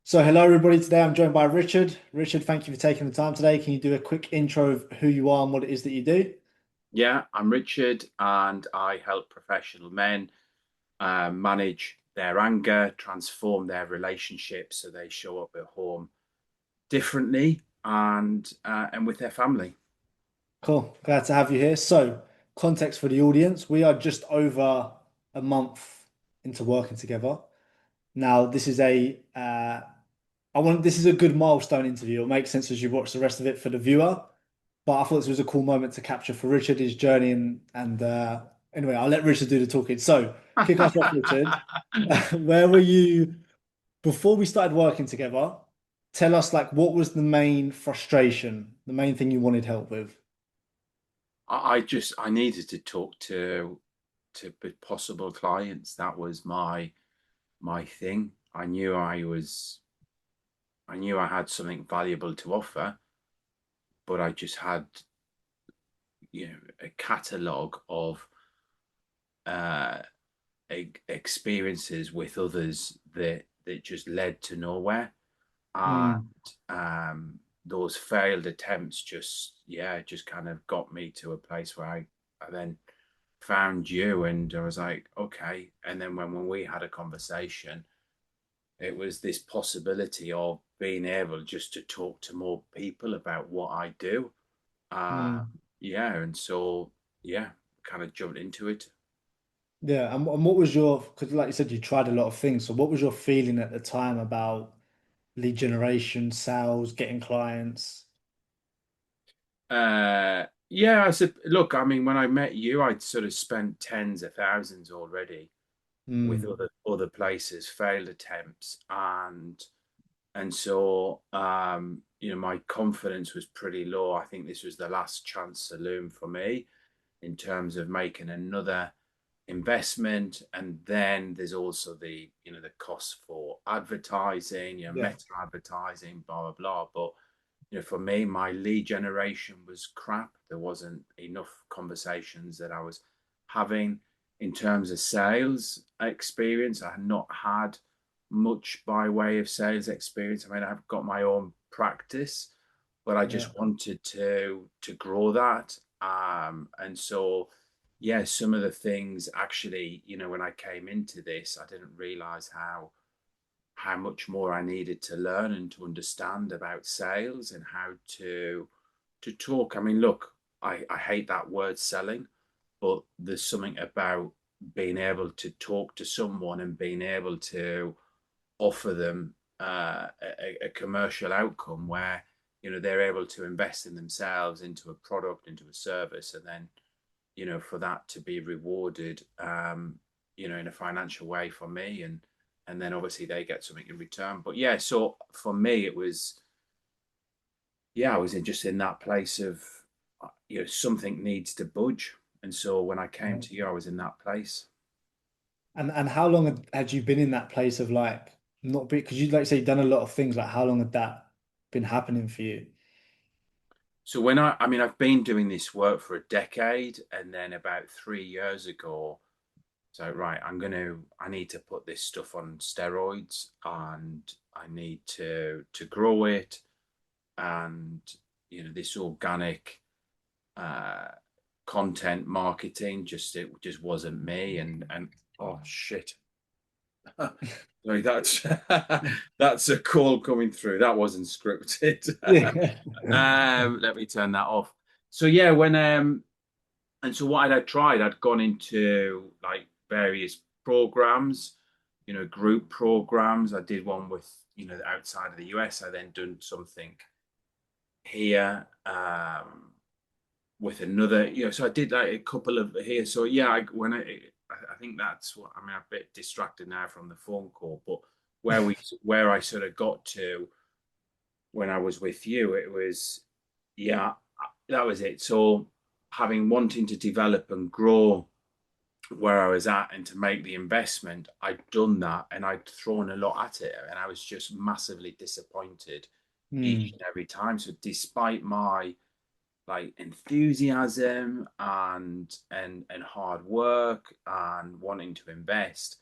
So, hello everybody. Today I'm joined by Richard. Richard, thank you for taking the time today. Can you do a quick intro of who you are and what it is that you do? Yeah, I'm Richard, and I help professional men manage their anger, transform their relationships so they show up at home differently and with their family. Cool. Glad to have you here. So, context for the audience, we are just over a month into working together. Now, this is a good milestone interview. It'll make sense as you watch the rest of it for the viewer. But I thought this was a cool moment to capture for Richard, his journey and anyway, I'll let Richard do the talking. So, kick us off, Richard. Where were you? Before we started working together, tell us like what was the main frustration, the main thing you wanted help with? I needed to talk to possible clients. That was my thing. I knew I had something valuable to offer, but I just had a catalogue of uh experiences with others that just led to nowhere, and Mm, those failed attempts just kind of got me to a place where I then found you, and I was like, okay. And then when we had a conversation, it was this possibility of being able just to talk to more people about what I do. uh mm. yeah, and so yeah, kind of jumped into it. Yeah, and what was your, because like you said, you tried a lot of things. So what was your feeling at the time about lead generation, sales, getting clients? Yeah, I said, look, I mean, when I met you, I'd sort of spent tens of thousands already with Mm, other places, failed attempts, and so my confidence was pretty low. I think this was the last chance saloon for me in terms of making another investment. And then there's also the cost for advertising, yeah, meta advertising, blah blah blah. But for me, my lead generation was crap. There wasn't enough conversations that I was having in terms of sales experience. I had not had much by way of sales experience. I mean, I've got my own practice, but I yeah, just wanted to grow that. And so, yeah, some of the things actually, when I came into this, I didn't realize how much more I needed to learn and to understand about sales and how to talk. I mean, look, I hate that word selling, but there's something about being able to talk to someone and being able to offer them a commercial outcome where they're able to invest in themselves, into a product, into a service, and then for that to be rewarded, in a financial way for me, and then obviously they get something in return. But yeah, so for me, it was, yeah, I was just in that place of, something needs to budge. And so when I came yeah. to you, I was in that place. And how long had you been in that place of like not be because you like say you've done a lot of things, like how long had that been happening for you? So when I mean, I've been doing this work for a decade, and then about 3 years ago, so right, I need to put this stuff on steroids, and I need to grow it, and this organic uh content marketing, it just wasn't me. And oh shit. Sorry, that's that's a call coming through. That wasn't scripted. Yeah. Let me turn that off. So yeah, when and so what I'd tried, I'd gone into like various programs, group programs. I did one with, outside of the US. I then done something here, with another, so I did like a couple of here. So yeah, I think that's what I mean. I'm a bit distracted now from the phone call, but where I sort of got to when I was with you, it was, yeah, that was it. So having wanting to develop and grow where I was at and to make the investment, I'd done that and I'd thrown a lot at it, and I was just massively disappointed each Hmm. and every time. So despite my like enthusiasm and hard work and wanting to invest,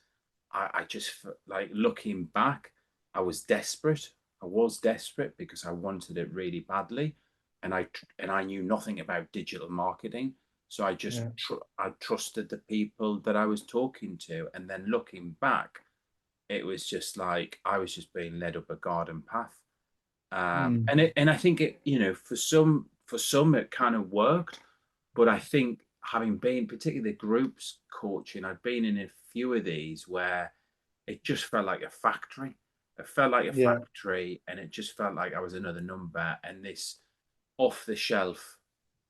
I just like looking back, I was desperate. I was desperate because I wanted it really badly, and I knew nothing about digital marketing. So Yeah. I trusted the people that I was talking to, and then looking back, it was just like I was just being led up a garden path. Mm. And I think it, for some it kind of worked, but I think having been particularly the groups coaching, I've been in a few of these where it just felt like a factory. It felt like a Yeah. factory, and it just felt like I was another number. And this off the shelf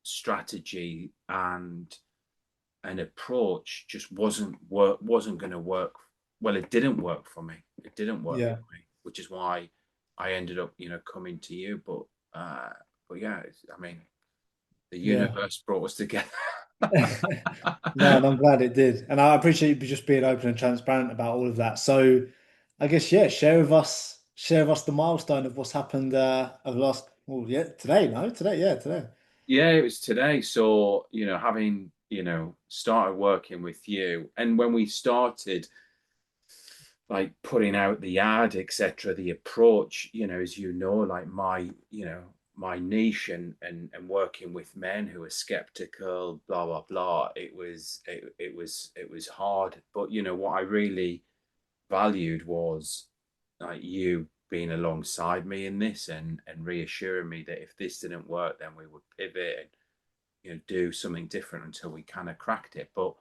strategy and an approach just wasn't going to work. Well, it didn't work for me. It didn't work Yeah. for me, which is why I ended up, coming to you. But yeah, I mean, the Yeah. universe brought us together. No, and I'm glad it did. And I appreciate you just being open and transparent about all of that. So I guess, yeah, share with us the milestone of what's happened over the last, well, yeah, today, no? Today, yeah, today. Yeah, it was today. So, having, started working with you, and when we started like putting out the ad, etc., the approach, as like my niche and working with men who are skeptical, blah blah blah. It was hard, but what I really valued was like you being alongside me in this and reassuring me that if this didn't work, then we would pivot and do something different until we kind of cracked it. But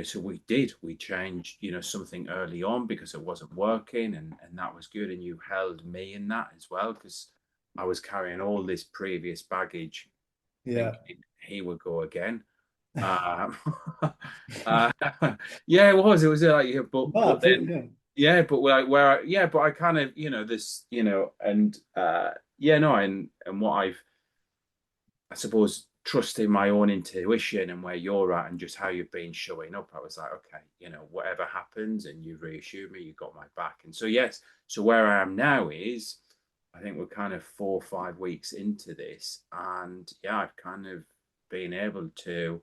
so we changed something early on because it wasn't working, and that was good, and you held me in that as well because I was carrying all this previous baggage Yeah. thinking he would go again. um, uh, yeah, it was like, yeah, but No, then yeah. yeah, but but I kind of this and yeah, no, and what I suppose trusting my own intuition and where you're at and just how you've been showing up, I was like, okay, whatever happens, and you reassured me, you got my back. And so, yes, so where I am now is, I think we're kind of 4 or 5 weeks into this, and yeah, I've kind of been able to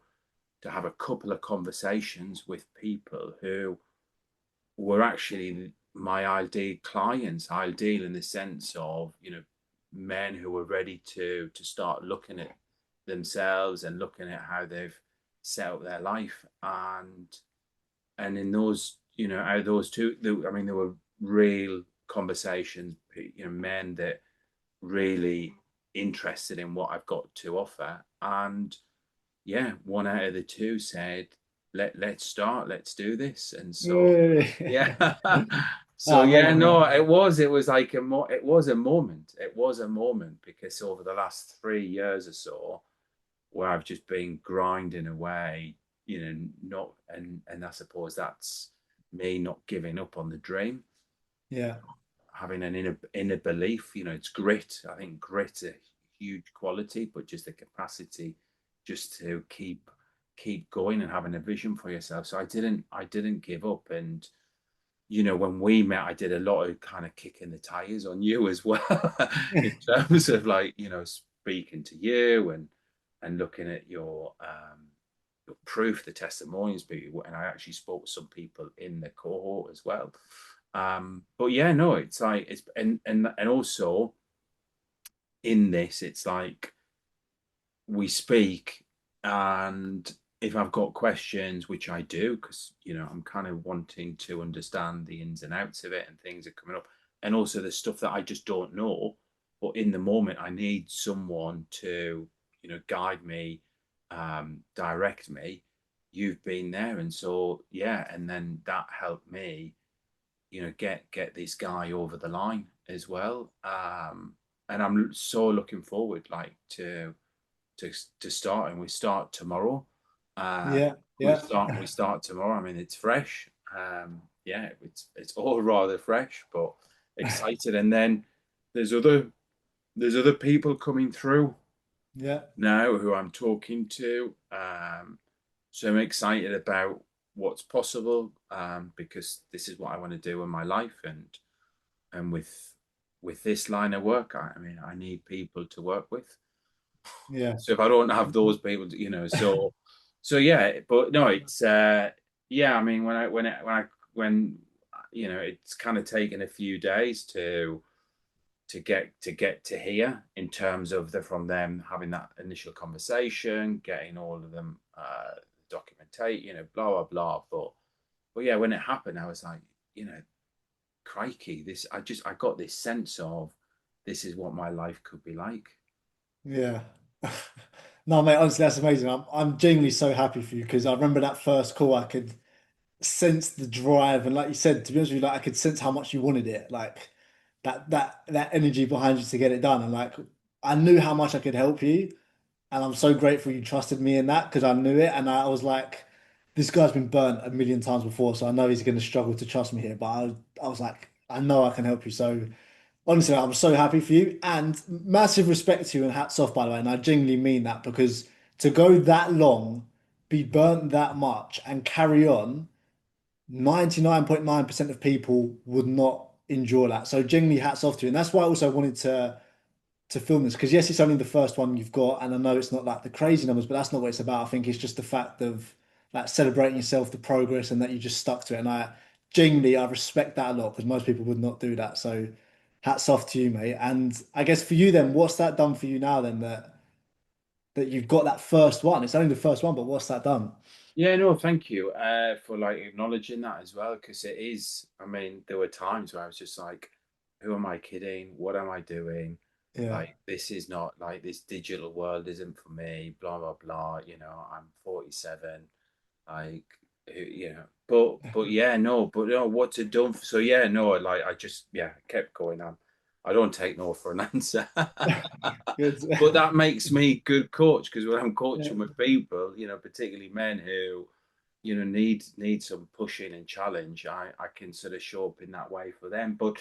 have a couple of conversations with people who were actually my ideal clients, ideal in the sense of, men who were ready to start looking at themselves and looking at how they've set up their life. And in those, out of those two, I mean, there were real conversations, men that really interested in what I've got to offer. And yeah, one out of the two said, let's start, let's do this. And so yeah. Yay. So Oh, yeah, amazing. no, it was like it was a moment. It was a moment because over the last 3 years or so, where I've just been grinding away, not and I suppose that's me not giving up on the dream, Yeah. having an inner belief. It's grit. I think grit's a huge quality, but just the capacity just to keep going and having a vision for yourself. So I didn't give up. And when we met, I did a lot of kind of kicking the tires on you as well, in terms of like, speaking to you and looking at your proof, the testimonials, and I actually spoke with some people in the cohort as well. But yeah, no, it's like and also in this, it's like we speak, and if I've got questions, which I do, because I'm kind of wanting to understand the ins and outs of it, and things are coming up, and also the stuff that I just don't know. But in the moment, I need someone to guide me, direct me. You've been there, and so yeah, and then that helped me get this guy over the line as well. And I'm so looking forward like to start, and we start tomorrow. Uh, Yeah. we Yeah. start we start tomorrow. I mean, it's fresh. Yeah, it's all rather fresh, but excited. And then there's other there's other people coming through Yeah. now who I'm talking to. So I'm excited about what's possible, because this is what I want to do in my life, and with this line of work, I mean, I need people to work with. Yeah. So if I don't have those people, so yeah. But no, it's yeah. I mean, when it's kind of taken a few days to get to here in terms of from them having that initial conversation, getting all of them documentate, blah blah blah. But yeah, when it happened, I was like, you know, crikey, I got this sense of this is what my life could be like. Yeah. No, mate, honestly, that's amazing. I'm genuinely so happy for you because I remember that first call, I could sense the drive, and like you said, to be honest with you, like I could sense how much you wanted it, like that energy behind you to get it done, and like I knew how much I could help you, and I'm so grateful you trusted me in that because I knew it, and I was like, this guy's been burnt a million times before, so I know he's going to struggle to trust me here, but I was like, I know I can help you, so. Honestly, I'm so happy for you and massive respect to you and hats off, by the way. And I genuinely mean that because to go that long, be burnt that much and carry on, 99.9% of people would not endure that. So genuinely hats off to you. And that's why I also wanted to film this because yes, it's only the first one you've got, and I know it's not like the crazy numbers, but that's not what it's about. I think it's just the fact of like celebrating yourself, the progress, and that you just stuck to it. And I genuinely I respect that a lot because most people would not do that. So hats off to you, mate. And I guess for you then, what's that done for you now then that you've got that first one? It's only the first one, but what's that done? Yeah, no, thank you for like acknowledging that as well, because it is. I mean, there were times where I was just like, "Who am I kidding? What am I doing? Yeah. Like, this is not like this digital world isn't for me." Blah blah blah. I'm 47. Like, but yeah, no, but no, what's it done? So yeah, no, like I just kept going on. I don't take no for an answer. Good. But that makes me good coach because when I'm Yeah. coaching with people, particularly men who, need some pushing and challenge, I can sort of show up in that way for them. But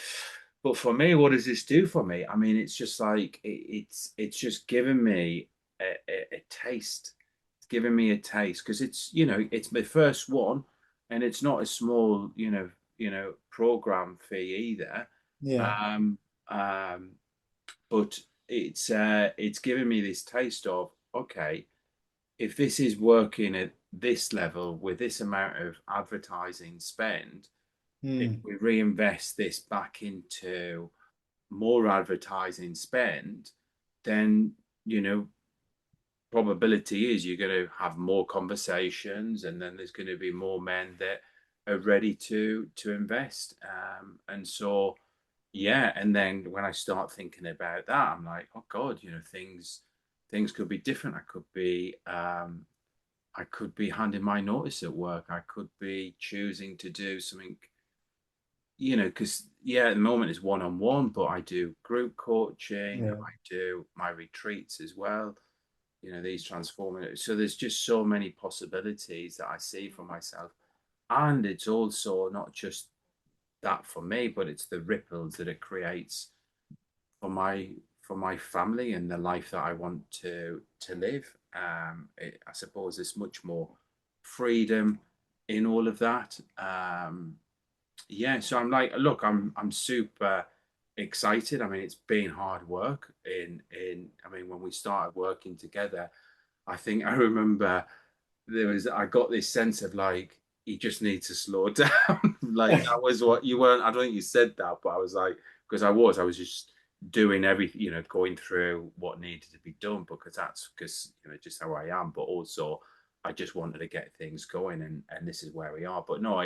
for me, what does this do for me? I mean, it's just like it's just given me a taste. It's given me a taste because it's my first one, and it's not a small program fee either. Yeah. Um, um, but it's given me this taste of, okay, if this is working at this level with this amount of advertising spend, if Hmm. we reinvest this back into more advertising spend, then you know probability is you're going to have more conversations, and then there's going to be more men that are ready to invest. And so yeah, and then when I start thinking about that, I'm like, oh God, things could be different. I could be handing my notice at work. I could be choosing to do something, because yeah, at the moment it's one on one, but I do group coaching, Yeah. I do my retreats as well. These transformative. So there's just so many possibilities that I see for myself, and it's also not just that for me, but it's the ripples that it creates for my family and the life that I want to live. I suppose there's much more freedom in all of that. Yeah, so I'm like, look, I'm super excited. I mean, it's been hard work. I mean, when we started working together, I think I remember I got this sense of like you just need to slow down. Like that was what you weren't. I don't think you said that, but I was like, because I was just doing everything, going through what needed to be done because just how I am. But also, I just wanted to get things going, and this is where we are. But no,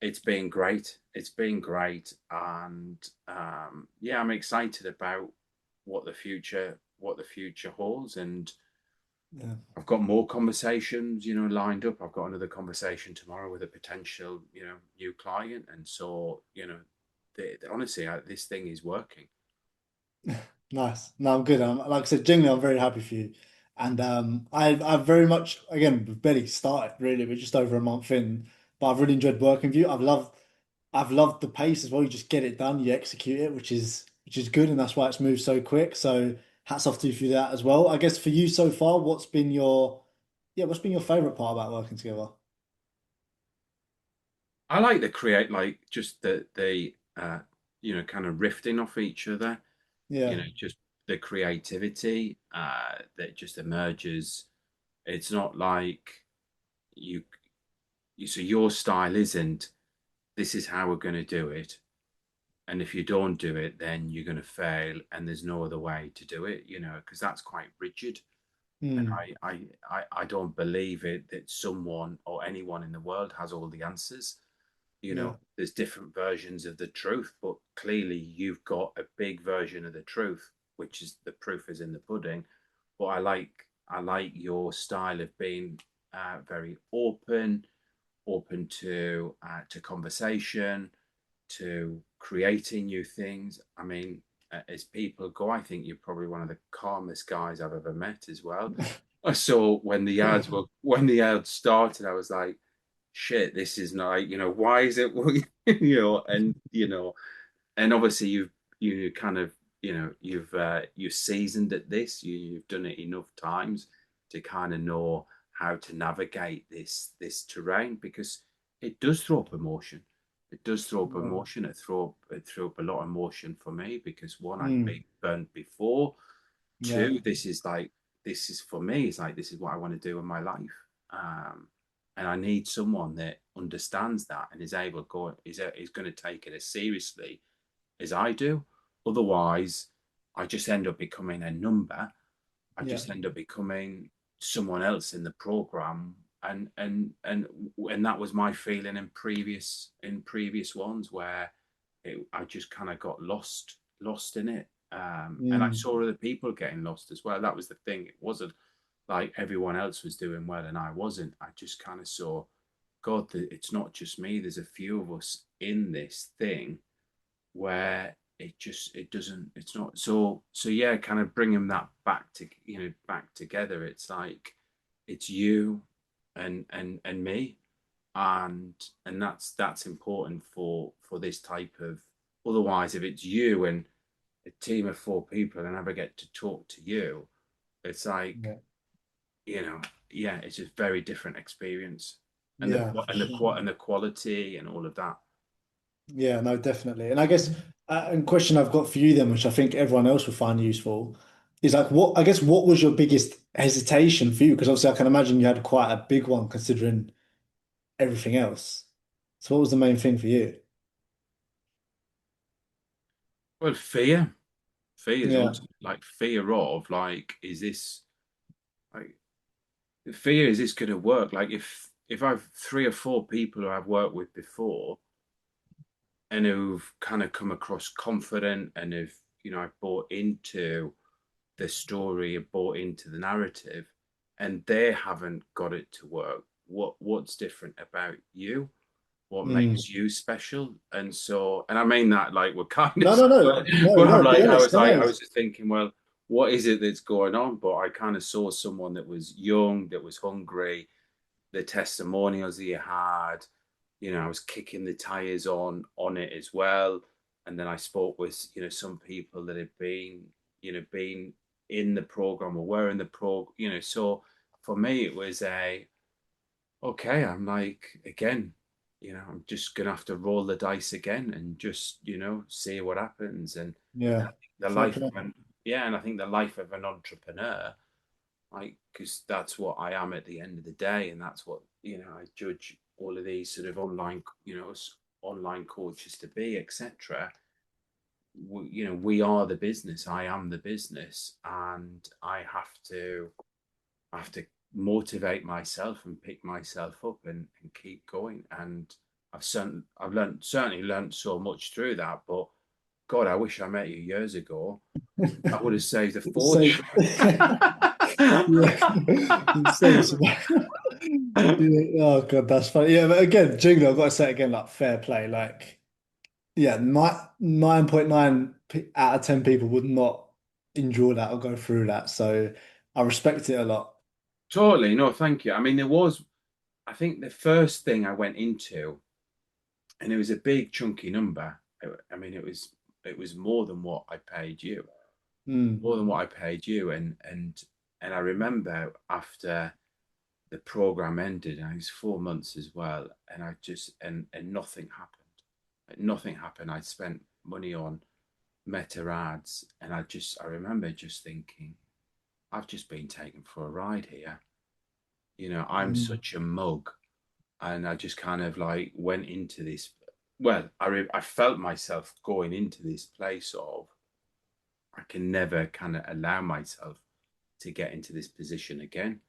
it's been great. It's been great, and yeah, I'm excited about what the future holds, and Yeah. I've got more conversations, lined up. I've got another conversation tomorrow with a potential, new client, and so, honestly, this thing is working. Nice. No, I'm good. Like I said, genuinely, I'm very happy for you. And I've very much, again, we've barely started really. We're just over a month in, but I've really enjoyed working with you. I've loved the pace as well. You just get it done, you execute it, which is good, and that's why it's moved so quick. So hats off to you for that as well. I guess for you so far, what's been your favorite part about working together? I like the create, like just the kind of riffing off each other, Yeah. just the creativity that just emerges. It's not like you, so your style isn't. this is how we're going to do it. And if you don't do it, then you're going to fail, and there's no other way to do it, because that's quite rigid. And Mm. I don't believe it that someone or anyone in the world has all the answers. Yeah. There's different versions of the truth, but clearly you've got a big version of the truth, which is the proof is in the pudding. But I like your style of being very open to conversation, to creating new things. I mean, as people go, I think you're probably one of the calmest guys I've ever met as well. So when the ads started, I was like, shit, this is not, why is it, and obviously you kind of, you've seasoned at this. You've done it enough times to kind of know how to navigate this terrain, because it does throw up emotion. It does throw up Yeah. emotion. It threw up a lot of emotion for me, because one, I'd been Mm. burnt before. Yeah. Two, this is for me. It's like, this is what I want to do in my life. Um, and I need someone that understands that and is able to go is going to take it as seriously as I do. Otherwise, I just end up becoming a number. I Yeah. just end up becoming someone else in the program, and that was my feeling in previous ones, where I just kind of got lost in it. And I Mm. saw other people getting lost as well. That was the thing. It wasn't like everyone else was doing well and I wasn't. I just kind of saw, God, it's not just me. There's a few of us in this thing where it doesn't, it's not so yeah, kind of bringing that back together. It's like, it's you and me, and that's important for this type of. Otherwise, if it's you and a team of four people and I never get to talk to you, it's like, Yeah. you know yeah, it's just very different experience, and the Yeah. For and the sure. and the quality and all of that. Yeah, no, definitely. And I guess a question I've got for you then, which I think everyone else will find useful, is like what was your biggest hesitation for you? Because obviously I can imagine you had quite a big one considering everything else. So what was the main thing for you? Well, fear is Yeah. ultimately like fear of, like, is this, like, the fear, is this going to work? Like, if I've three or four people who I've worked with before and who've kind of come across confident, and if I've bought into the story, bought into the narrative, and they haven't got it to work, what's different about you? What Mm. makes you special? And I mean that like we're kind of, No, no, no, no, but I'm no, be like, honest, no, I was just thinking, well, what is it that's going on? But I kind of saw someone that was young, that was hungry, the testimonials that you had, I was kicking the tires on it as well. And then I spoke with, some people that had been in the program or were in the so for me it was a, okay, I'm like, again, I'm just gonna have to roll the dice again and just, see what happens. And yeah, I think the fair life play. of an yeah, and I think the life of an entrepreneur, like, because that's what I am at the end of the day, and that's what, I judge all of these sort of online coaches to be, etc. We are the business. I am the business, and I have to motivate myself and pick myself up and keep going. And I've certainly learned so much through that. But God, I wish I met you years ago. I would have saved a So, fortune. yeah, insane. Yeah, oh God, that's funny. Yeah, but again, Jingle, I've got to say it again, like fair play. Like, yeah, 9.9 out of 10 people would not endure that or go through that. So I respect it a lot. Totally, no, thank you. I mean, I think the first thing I went into, and it was a big chunky number. I mean, it was more than what I paid you, Mm, more than what I paid you, and I remember after the program ended, and it was 4 months as well, and I just and nothing happened. Nothing happened. I spent money on meta ads, and I remember just thinking, I've just been taken for a ride here. I'm mm, such a mug, and I just kind of like went into this. well, I felt myself going into this place of I can never kind of allow myself to get into this position again.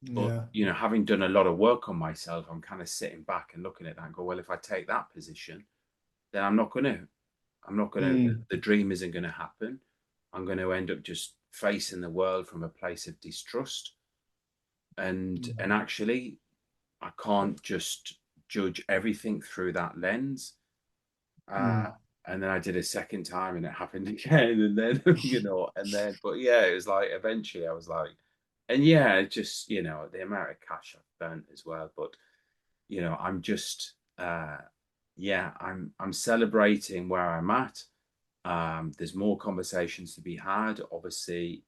But Yeah. having done a lot of work on myself, I'm kind of sitting back and looking at that and go, well, if I take that position, then I'm not gonna. Mm. The dream isn't gonna happen. I'm going to end up just facing the world from a place of distrust, and actually, I can't just judge everything through that lens. Uh, Mm. and then I did a second time and it happened again. And then, but yeah, it was like eventually I was like, and yeah, just, the amount of cash I've burnt as well. But, I'm just, yeah, I'm celebrating where I'm at. There's more conversations to be had. Obviously,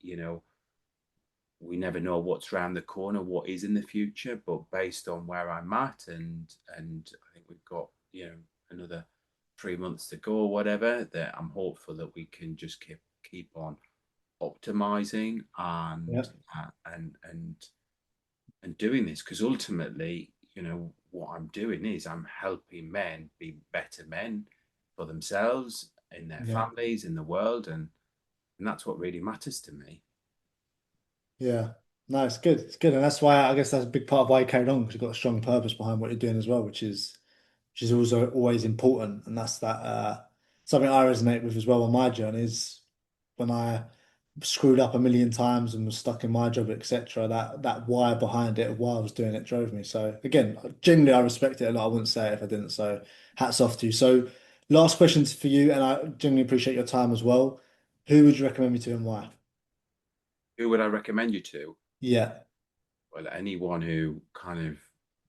we never know what's around the corner, what is in the future, but based on where I'm at, and I think we've got another 3 months to go or whatever, that I'm hopeful that we can just keep on optimizing Yeah. and doing this, because ultimately, what I'm doing is I'm helping men be better men for themselves, in their Yeah. families, in the world, and that's what really matters to me. Yeah. No, it's good. It's good. And that's why I guess that's a big part of why you carried on, because you've got a strong purpose behind what you're doing as well, which is also always important. And that's that something I resonate with as well on my journey is when I screwed up a million times and was stuck in my job, etc. That why behind it, why I was doing it drove me. So again, genuinely I respect it a lot. I wouldn't say it if I didn't. So hats off to you. So last questions for you, and I genuinely appreciate your time as well. Who would you recommend me to and why? Who would I recommend you to? Yeah. Well, anyone who kind of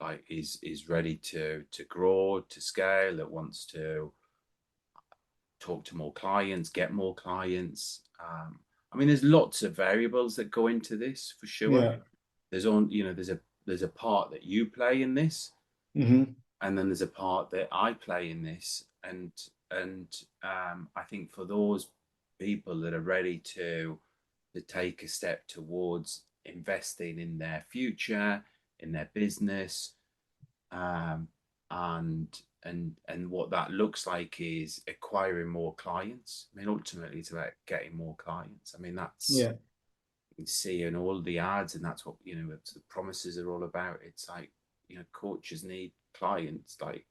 like is ready to grow, to scale, that wants to talk to more clients, get more clients. I mean, there's lots of variables that go into this for sure. Yeah. There's a part that you play in this, Hmm. and then there's a part that I play in this, and I think for those people that are ready to take a step towards investing in their future, in their business, um, and what that looks like is acquiring more clients. I mean, ultimately, it's about getting more clients. I mean, that's Yeah. you can see in all the ads, and that's what the promises are all about. It's like coaches need clients like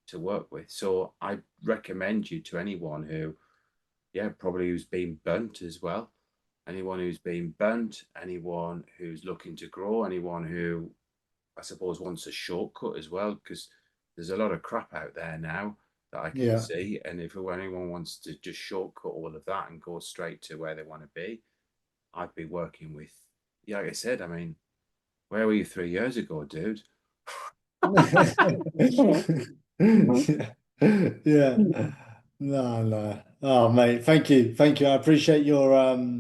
to work with. So I recommend you to anyone who, yeah, probably who's been burnt as well. Anyone who's been burnt, anyone who's looking to grow, anyone who I suppose wants a shortcut as well, because there's a lot of crap out there now that I can Yeah. see. And if anyone wants to just shortcut all of that and go straight to where they want to be, I'd be working with, yeah, like I said, I mean, where were you 3 years ago, dude? Yeah. Yeah. No, no. Oh, mate, thank you. Thank you. I appreciate your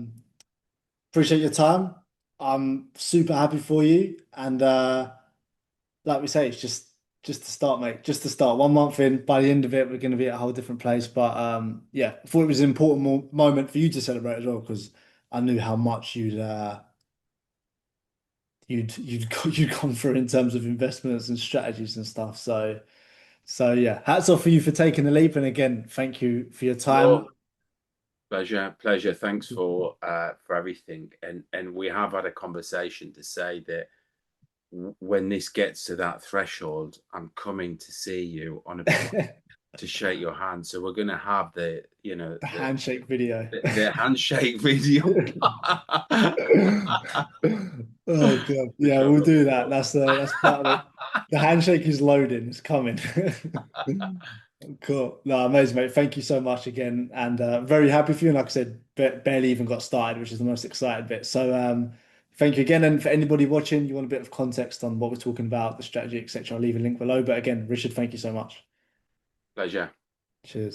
time. I'm super happy for you. And like we say, it's just to start, mate. Just to start. 1 month in, by the end of it, we're going to be at a whole different place. But yeah, I thought it was an important moment for you to celebrate as well, because I knew how much you'd gone through in terms of investments and strategies and stuff. So yeah, hats off for you for taking the leap. And again, thank you for your time. No, pleasure. Thanks for everything. And we have had a conversation to say that when this gets to that threshold, I'm coming to see you on a plane to shake your hand. So we're going to have the The handshake video. the handshake video. Oh God. Which Yeah, I'm we'll looking do that. for. That's part of it. The handshake is loading. It's coming. Cool. No, amazing, mate. Thank you so much again. And very happy for you. And like I said, barely even got started, which is the most excited bit. So thank you again. And for anybody watching, you want a bit of context on what we're talking about, the strategy, etc., I'll leave a link below. But again, Richard, thank you so much. Pleasure. Cheers.